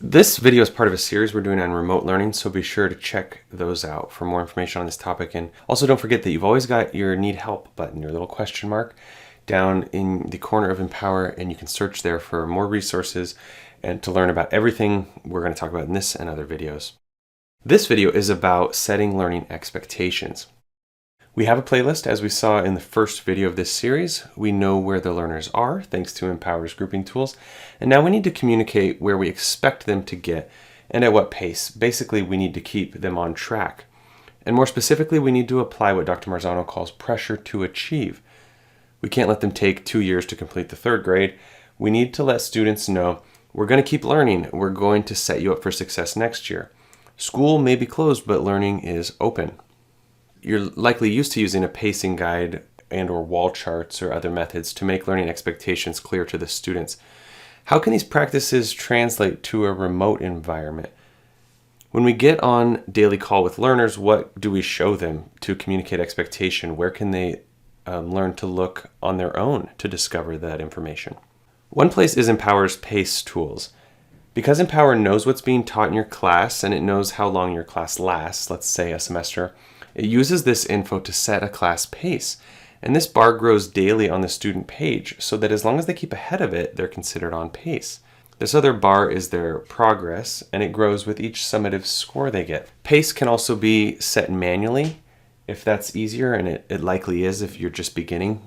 This video is part of a series we're doing on remote learning, so be sure to check those out for more information on this topic. And also don't forget that you've always got your need help button, your little question mark down in the corner of Empower, and you can search there for more resources and to learn about everything we're going to talk about in this and other videos. This video is about setting learning expectations. We have a playlist, as we saw in the first video of this series. We know where the learners are, thanks to Empower's grouping tools. And now we need to communicate where we expect them to get and at what pace. Basically, we need to keep them on track. And more specifically, we need to apply what Dr. Marzano calls pressure to achieve. We can't let them take 2 years to complete the third grade. We need to let students know we're going to keep learning. We're going to set you up for success next year. School may be closed, but learning is open. You're likely used to using a pacing guide and or wall charts or other methods to make learning expectations clear to the students. How can these practices translate to a remote environment? When we get on daily call with learners, what do we show them to communicate expectation? Where can they learn to look on their own to discover that information? One place is Empower's PACE tools. Because Empower knows what's being taught in your class and it knows how long your class lasts, let's say a semester, it uses this info to set a class pace. And this bar grows daily on the student page so that as long as they keep ahead of it, they're considered on pace. This other bar is their progress, and it grows with each summative score they get. Pace can also be set manually if that's easier, and it likely is if you're just beginning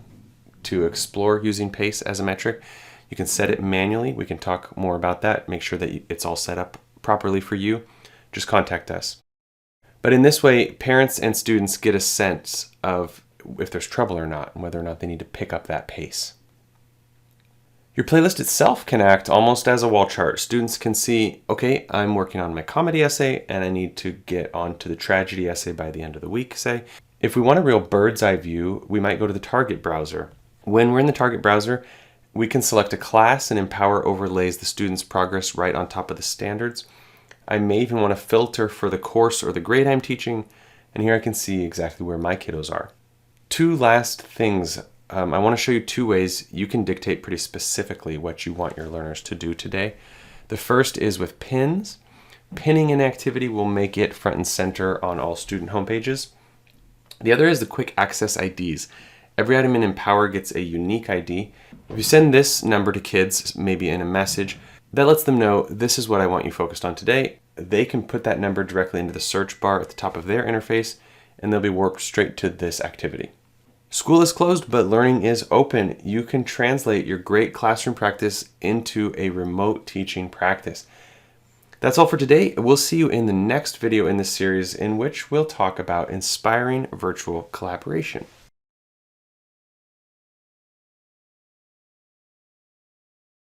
to explore using pace as a metric. You can set it manually. We can talk more about that. Make sure that it's all set up properly for you. Just contact us. But in this way, parents and students get a sense of if there's trouble or not, and whether or not they need to pick up that pace. Your playlist itself can act almost as a wall chart. Students can see, okay, I'm working on my comedy essay, and I need to get onto the tragedy essay by the end of the week, say. If we want a real bird's eye view, we might go to the target browser. When we're in the target browser, we can select a class, and Empower overlays the student's progress right on top of the standards. I may even want to filter for the course or the grade I'm teaching, and here I can see exactly where my kiddos are. Two last things. I want to show you two ways you can dictate pretty specifically what you want your learners to do today. The first is with pins. Pinning an activity will make it front and center on all student homepages. The other is the quick access IDs. Every item in Empower gets a unique ID. If you send this number to kids, maybe in a message, that lets them know this is what I want you focused on today. They can put that number directly into the search bar at the top of their interface, and they'll be warped straight to this activity. School is closed, but learning is open. You can translate your great classroom practice into a remote teaching practice. That's all for today. We'll see you in the next video in this series, in which we'll talk about inspiring virtual collaboration.